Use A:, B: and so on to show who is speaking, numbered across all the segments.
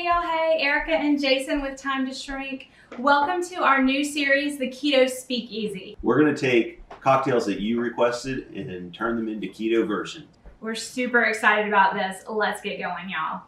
A: y'all. Hey, Erica and Jason with Time to Shrink. Welcome to our new series, the Keto Speakeasy.
B: We're going to take cocktails that you requested and turn them into keto version.
A: We're super excited about this. Let's get going, y'all.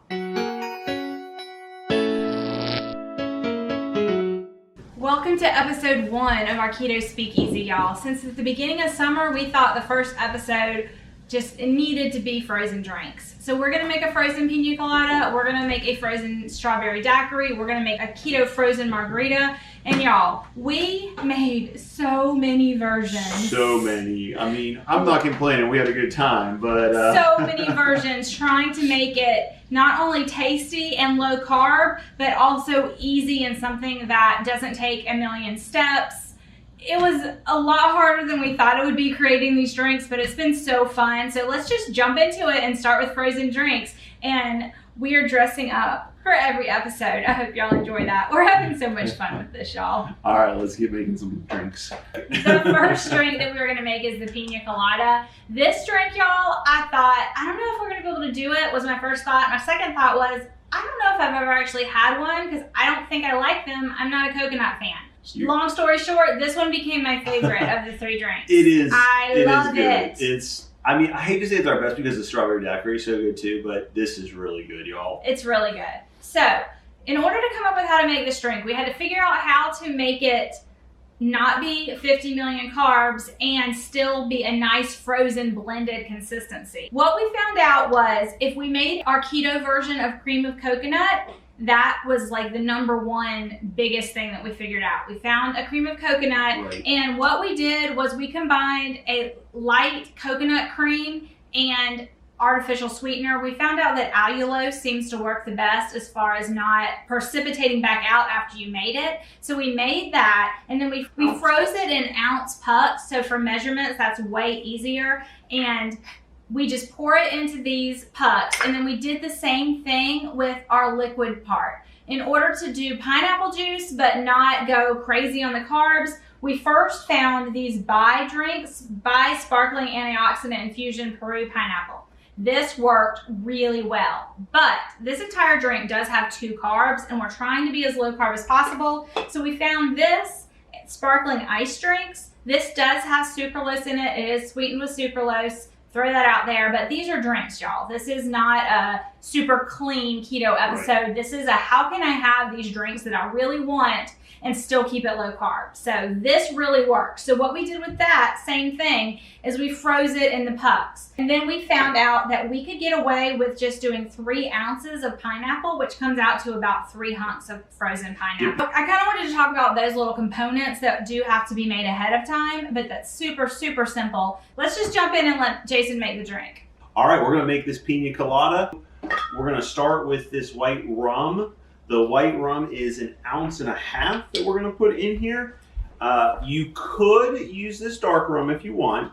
A: Welcome to episode 1 of our Keto Speakeasy, y'all. Since at the beginning of summer, we thought the first episode just needed to be frozen drinks. So we're gonna make a frozen Pina Colada, we're gonna make a frozen strawberry daiquiri, we're gonna make a keto frozen margarita, and y'all, we made so many versions.
B: So many. I mean, I'm not complaining, we had a good time, but...
A: So many versions, trying to make it not only tasty and low carb, but also easy and something that doesn't take a million steps. It was a lot harder than we thought it would be creating these drinks, but it's been so fun. So let's just jump into it and start with frozen drinks. And we are dressing up for every episode. I hope y'all enjoy that. We're having so much fun with this, y'all.
B: All right, let's get making some drinks.
A: The first drink that we were gonna make is the Pina Colada. This drink, y'all, I thought, I don't know if we're gonna be able to do it, was my first thought. My second thought was, I don't know if I've ever actually had one because I don't think I like them. I'm not a coconut fan. Long story short, this one became my favorite of the 3 drinks.
B: It is.
A: I love it.
B: I mean, I hate to say it's our best because the strawberry daiquiri is so good too, but this is really good, y'all.
A: It's really good. So, in order to come up with how to make this drink, we had to figure out how to make it not be 50 million carbs and still be a nice frozen blended consistency. What we found out was if we made our keto version of cream of coconut, that was like the #1 biggest thing that we figured out. We found a cream of coconut, right. And what we did was we combined a light coconut cream and artificial sweetener. We found out that allulose seems to work the best as far as not precipitating back out after you made it. So we made that, and then we froze it in ounce pucks. So for measurements, that's way easier. And we just pour it into these pucks, and then we did the same thing with our liquid part. In order to do pineapple juice but not go crazy on the carbs, we first found these Bai drinks, Bai Sparkling Antioxidant Infusion Peru Pineapple. This worked really well, but this entire drink does have 2 carbs, and we're trying to be as low carb as possible. So we found this sparkling ice drinks. This does have sucralose in it. It is sweetened with sucralose. Throw that out there, but these are drinks, y'all. This is not a super clean keto episode. Right. This is a how can I have these drinks that I really want and still keep it low carb. So this really works. So what we did with that, same thing, is we froze it in the pucks. And then we found out that we could get away with just doing 3 ounces of pineapple, which comes out to about 3 hunks of frozen pineapple. I kind of wanted to talk about those little components that do have to be made ahead of time, but that's super, super simple. Let's just jump in and let Jason make the drink.
B: All right, we're gonna make this Pina Colada. We're gonna start with this white rum. The white rum is 1.5 ounces that we're gonna put in here. You could use this dark rum if you want,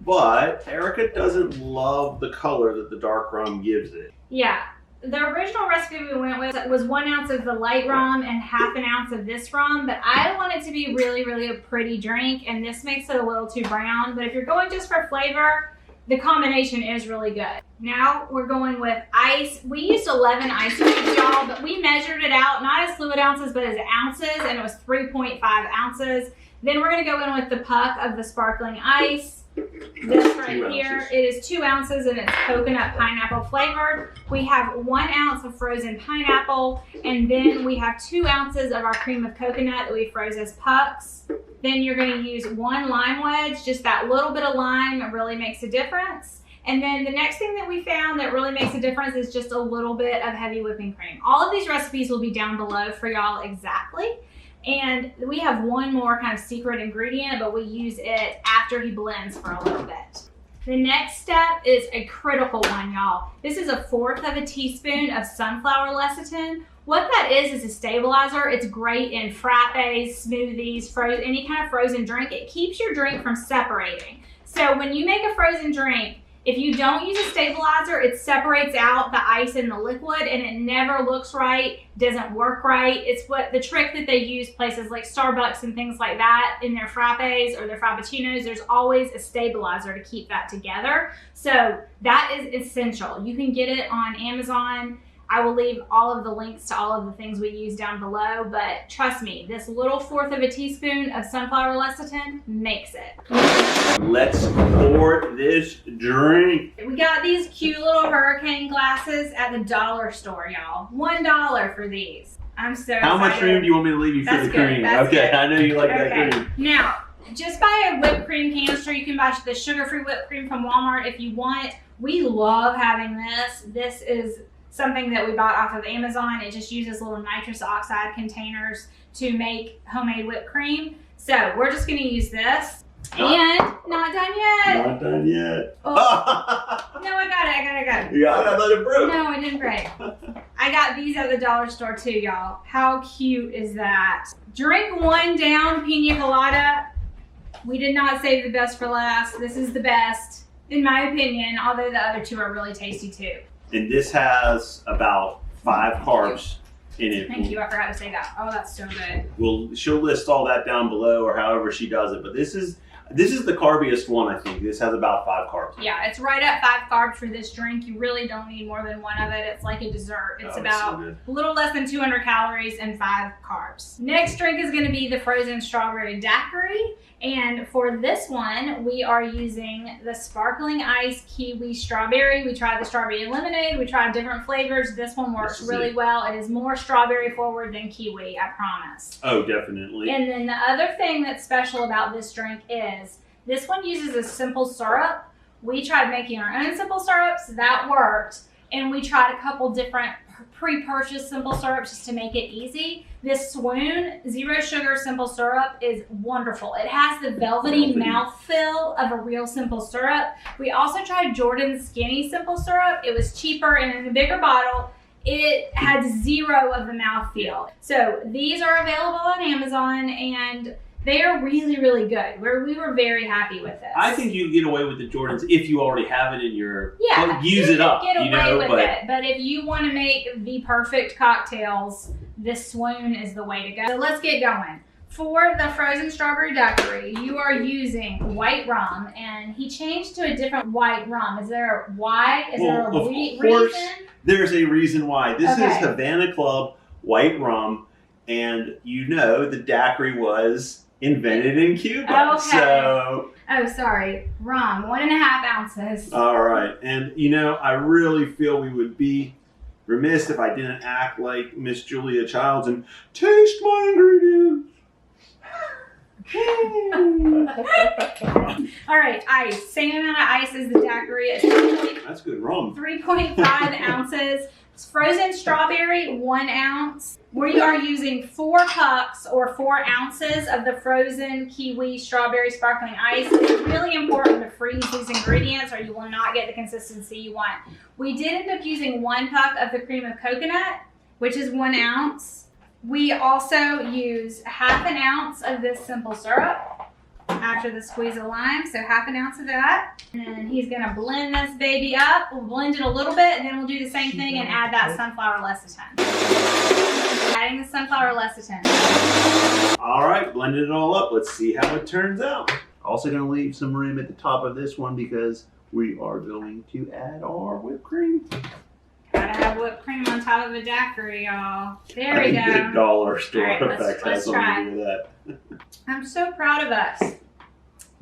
B: but Erica doesn't love the color that the dark rum gives it.
A: Yeah, the original recipe we went with was 1 ounce of the light rum and 1/2 ounce of this rum, but I want it to be really, really a pretty drink, and this makes it a little too brown. But if you're going just for flavor, the combination is really good. Now we're going with ice. We used 11 ice cubes, y'all, but we measured it out, not as fluid ounces, but as ounces, and it was 3.5 ounces. Then we're gonna go in with the puck of the sparkling ice. This right here, it is 2 ounces and it's coconut pineapple flavored. We have 1 ounce of frozen pineapple, and then we have 2 ounces of our cream of coconut that we froze as pucks. Then you're gonna use 1 lime wedge, just that little bit of lime really makes a difference. And then the next thing that we found that really makes a difference is just a little bit of heavy whipping cream. All of these recipes will be down below for y'all exactly. And we have one more kind of secret ingredient, but we use it after he blends for a little bit. The next step is a critical one, y'all. This is 1/4 teaspoon of sunflower lecithin. What that is a stabilizer. It's great in frappes, smoothies, any kind of frozen drink. It keeps your drink from separating. So when you make a frozen drink, if you don't use a stabilizer, it separates out the ice and the liquid, and it never looks right, doesn't work right. It's what the trick that they use places like Starbucks and things like that in their frappes or their frappuccinos. There's always a stabilizer to keep that together. So that is essential. You can get it on Amazon. I will leave all of the links to all of the things we use down below, but trust me, this little 1/4 of a teaspoon of sunflower lecithin makes it.
B: Let's pour this drink.
A: We got these cute little hurricane glasses at the dollar store, y'all. $1 for these. I'm so excited.
B: How much room do you want me to leave you for the cream? Okay,
A: good.
B: I know you like that cream.
A: Now, just buy a whipped cream canister. You can buy the sugar-free whipped cream from Walmart if you want. We love having this. This is something that we bought off of Amazon. It just uses little nitrous oxide containers to make homemade whipped cream. So we're just gonna use this. And not done yet.
B: Not done yet.
A: Oh. No, I got it.
B: You got it? I let it break.
A: No, it didn't break. I got these at the dollar store too, y'all. How cute is that? Drink one down, Pina Colada. We did not save the best for last. This is the best, in my opinion, although the other two are really tasty too.
B: And this has about 5 carbs in it.
A: Thank you, I forgot to say that. Oh, that's so good.
B: She'll list all that down below or however she does it, but this is the carbiest one, I think. This has about 5 carbs.
A: Yeah, it's right at 5 carbs for this drink. You really don't need more than one of it. It's like a dessert. It's about a little less than 200 calories and 5 carbs. Next drink is going to be the frozen strawberry daiquiri. And for this one, we are using the sparkling ice kiwi strawberry. We tried the strawberry lemonade. We tried different flavors. This one works really well. It is more strawberry forward than kiwi, I promise.
B: Oh, definitely.
A: And then the other thing that's special about this drink is this one uses a simple syrup. We tried making our own simple syrups. That worked. And we tried a couple different pre-purchased simple syrups just to make it easy. This Swoon zero sugar simple syrup is wonderful. It has the velvety mouthfeel of a real simple syrup. We also tried Jordan's skinny simple syrup. It was cheaper and in a bigger bottle. It had 0 of the mouthfeel. So these are available on Amazon and they are really, really good. We were very happy with this.
B: I think you can get away with the Jordans if you already have it in your...
A: Yeah,
B: use it up.
A: Get away with it. But if you want to make the perfect cocktails, this Swoon is the way to go. So let's get going. For the frozen strawberry daiquiri, you are using white rum, and he changed to a different white rum. Is there a why? Is there a reason?
B: There's a reason why. This is Havana Club white rum, and you know the daiquiri was invented in Cuba.
A: Okay.
B: So.
A: Oh, sorry. Rum, 1.5 ounces.
B: All right. And, you know, I really feel we would be remiss if I didn't act like Miss Julia Childs and taste my ingredients.
A: All right, ice. Same amount of ice as the daiquiri.
B: That's good rum.
A: 3.5 ounces. Frozen strawberry, 1 ounce. We are using 4 cups or 4 ounces of the frozen kiwi strawberry sparkling ice. It's really important to freeze these ingredients or you will not get the consistency you want. We did end up using 1 puck of the cream of coconut, which is 1 ounce. We also use 1/2 ounce of this simple syrup after the squeeze of lime, so 1/2 ounce of that. And then he's gonna blend this baby up. We'll blend it a little bit, and then we'll do the same thing and add that sunflower lecithin. Adding the sunflower lecithin.
B: All right, blended it all up. Let's see how it turns out. Also gonna leave some room at the top of this one because we are going to add our whipped cream.
A: Gotta have whipped cream on top of a daiquiri, y'all. There we go.
B: The dollar store
A: let's
B: effect has something
A: try.
B: to do with that.
A: I'm so proud of us.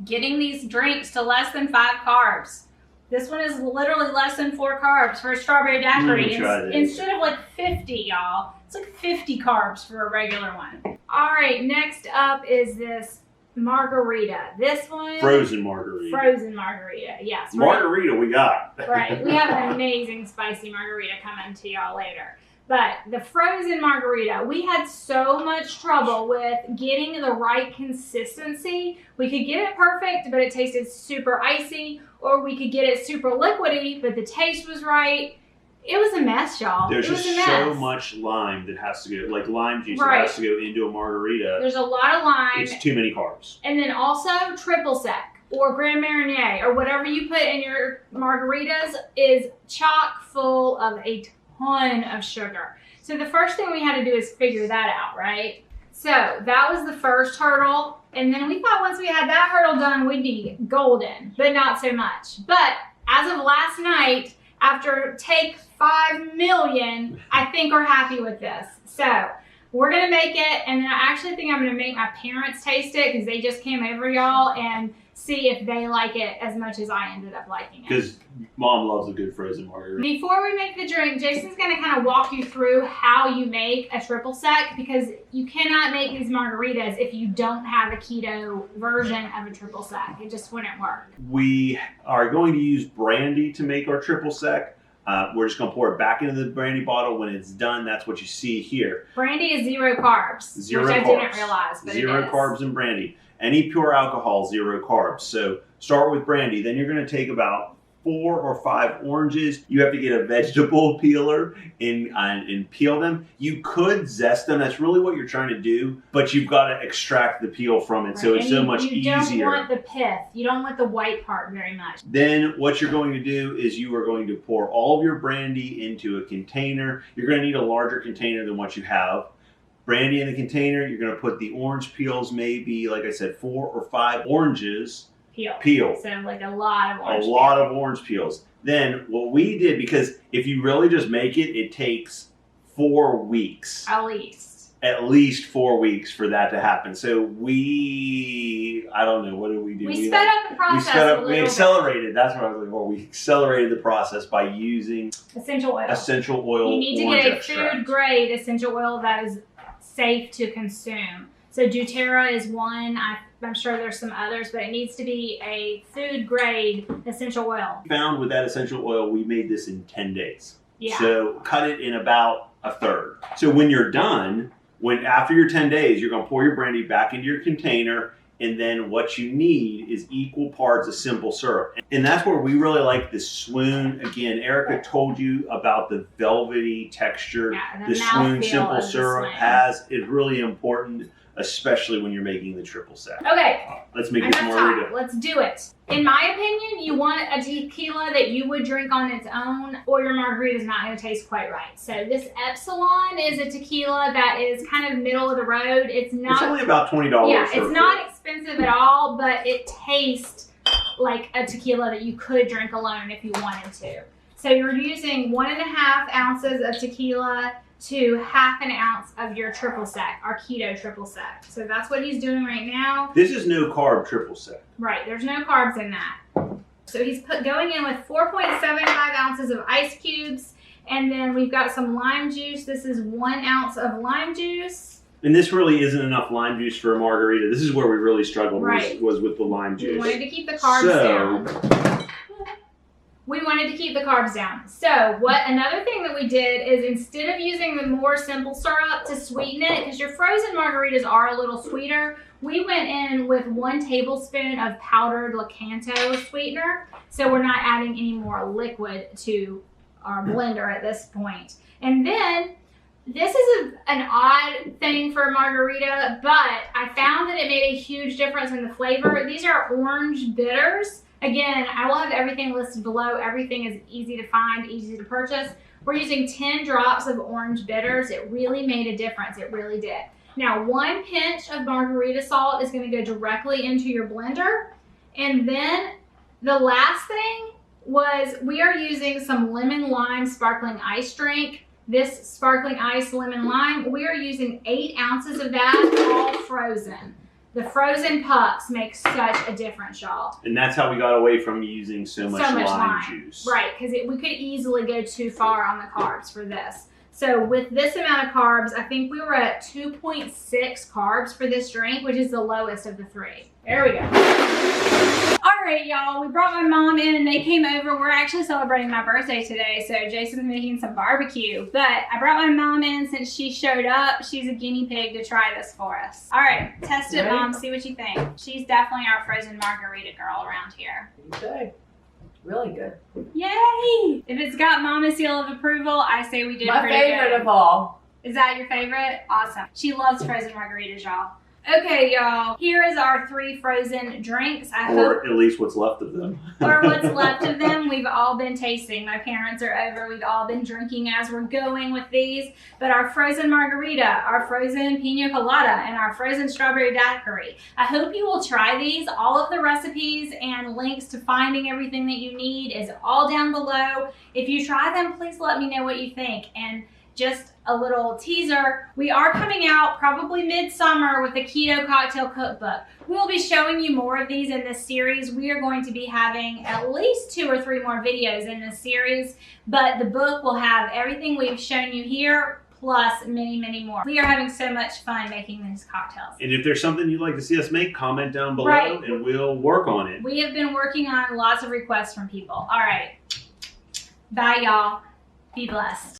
A: Getting these drinks to less than 5 carbs. This one is literally less than 4 carbs for a strawberry daiquiri. Instead of like 50, y'all. It's like 50 carbs for a regular one. All right, next up is this margarita. This one.
B: Frozen margarita.
A: Frozen margarita, yes.
B: Margarita we got.
A: Right, we have an amazing spicy margarita coming to y'all later. But the frozen margarita, we had so much trouble with getting the right consistency. We could get it perfect, but it tasted super icy, or we could get it super liquidy, but the taste was right. It was a mess, y'all.
B: There's just so much lime that has to go, like lime juice that has to go into a margarita.
A: There's a lot of lime.
B: It's too many carbs.
A: And then also triple sec or Grand Marnier or whatever you put in your margaritas is chock full of a ton of sugar. So the first thing we had to do is figure that out, right? So that was the first hurdle. And then we thought once we had that hurdle done, we'd be golden, but not so much. But as of last night, after take 5 million, I think we're happy with this. So we're gonna make it, and then I actually think I'm gonna make my parents taste it because they just came over, y'all, and see if they like it as much as I ended up liking it.
B: Because Mom loves a good frozen margarita.
A: Before we make the drink, Jason's gonna kind of walk you through how you make a triple sec, because you cannot make these margaritas if you don't have a keto version of a triple sec. It just wouldn't work.
B: We are going to use brandy to make our triple sec. We're just going to pour it back into the brandy bottle. When it's done, that's what you see here.
A: Brandy is 0 carbs, which I didn't realize, but
B: 0 carbs in brandy. Any pure alcohol, 0 carbs. So start with brandy. Then you're going to take about 4 or 5 oranges. You have to get a vegetable peeler and peel them. You could zest them. That's really what you're trying to do, but you've got to extract the peel from it. Right. So it's so much easier.
A: You don't want the pith. You don't want the white part very much.
B: Then what you're going to do is you are going to pour all of your brandy into a container. You're going to need a larger container than what you have. Brandy in the container. You're going to put the orange peels, maybe, like I said, 4 or 5 oranges. Peel.
A: So like a lot of orange
B: orange peels. Then what we did, because if you really just make it, it takes 4 weeks. At least 4 weeks for that to happen. So I don't know, what did we do?
A: We sped up the process.
B: We accelerated. That's what I was looking for. We accelerated the process by using
A: essential oil. You need to get a food grade essential oil that is safe to consume. So doTERRA is one. I'm sure there's some others, but it needs to be a food grade essential oil.
B: We found with that essential oil, we made this in 10 days.
A: Yeah.
B: So cut it in about a third. So when you're done, after your 10 days, you're going to pour your brandy back into your container, and then what you need is equal parts of simple syrup. And that's where we really like the swoon. Again, Erica told you about the velvety texture.
A: Yeah,
B: the swoon simple syrup is really important, especially when you're making the triple sec.
A: Okay.
B: Let's make this margarita.
A: Let's do it. In my opinion, you want a tequila that you would drink on its own, or your margarita is not going to taste quite right. So this Epsilon is a tequila that is kind of middle of the road. It's
B: only about $20.
A: Yeah, it's not expensive at all, but it tastes like a tequila that you could drink alone if you wanted to. So you're using 1.5 ounces of tequila to 1/2 ounce of your triple sec, our keto triple sec. So that's what he's doing right now.
B: This is no carb triple sec.
A: Right, there's no carbs in that. So he's going in with 4.75 ounces of ice cubes, and then we've got some lime juice. This is 1 ounce of lime juice.
B: And this really isn't enough lime juice for a margarita. This is where we really struggled, was with the lime juice.
A: We wanted to keep the carbs down. We wanted to keep the carbs down. So another thing that we did is, instead of using the more simple syrup to sweeten it, because your frozen margaritas are a little sweeter, we went in with 1 tablespoon of powdered Lakanto sweetener. So we're not adding any more liquid to our blender at this point. And then this is an odd thing for a margarita, but I found that it made a huge difference in the flavor. These are orange bitters. Again, I will have everything listed below. Everything is easy to find, easy to purchase. We're using 10 drops of orange bitters. It really made a difference. It really did. Now, 1 pinch of margarita salt is going to go directly into your blender. And then the last thing was, we are using some lemon lime sparkling ice drink. This sparkling ice lemon lime, we are using 8 ounces of that, all frozen. The frozen pucks make such a difference, y'all.
B: And that's how we got away from using so much lime juice.
A: Right, because we could easily go too far on the carbs for this. So with this amount of carbs, I think we were at 2.6 carbs for this drink, which is the lowest of the 3. There we go. All right, y'all, we brought my mom in and they came over. We're actually celebrating my birthday today, so Jason's making some barbecue. But I brought my mom in since she showed up. She's a guinea pig to try this for us. All right, test it, Mom, see what you think. She's definitely our frozen margarita girl around here.
C: Okay. Really good.
A: Yay! If it's got Mama's seal of approval, I say we did pretty good.
C: My favorite of all.
A: Is that your favorite? Awesome. She loves frozen margaritas, y'all. Okay, y'all. Here is our 3 frozen drinks.
B: Or at least what's left of them.
A: Or what's left of them. We've all been tasting. My parents are over. We've all been drinking as we're going with these. But our frozen margarita, our frozen pina colada, and our frozen strawberry daiquiri. I hope you will try these. All of the recipes and links to finding everything that you need is all down below. If you try them, please let me know what you think. And just a little teaser, we are coming out probably midsummer with a keto cocktail cookbook. We will be showing you more of these in this series. We are going to be having at least 2 or 3 more videos in this series, but the book will have everything we've shown you here, plus many, many more. We are having so much fun making these cocktails.
B: And if there's something you'd like to see us make, comment down below
A: Right.
B: and we'll work on it.
A: We have been working on lots of requests from people. All right. Bye, y'all. Be blessed.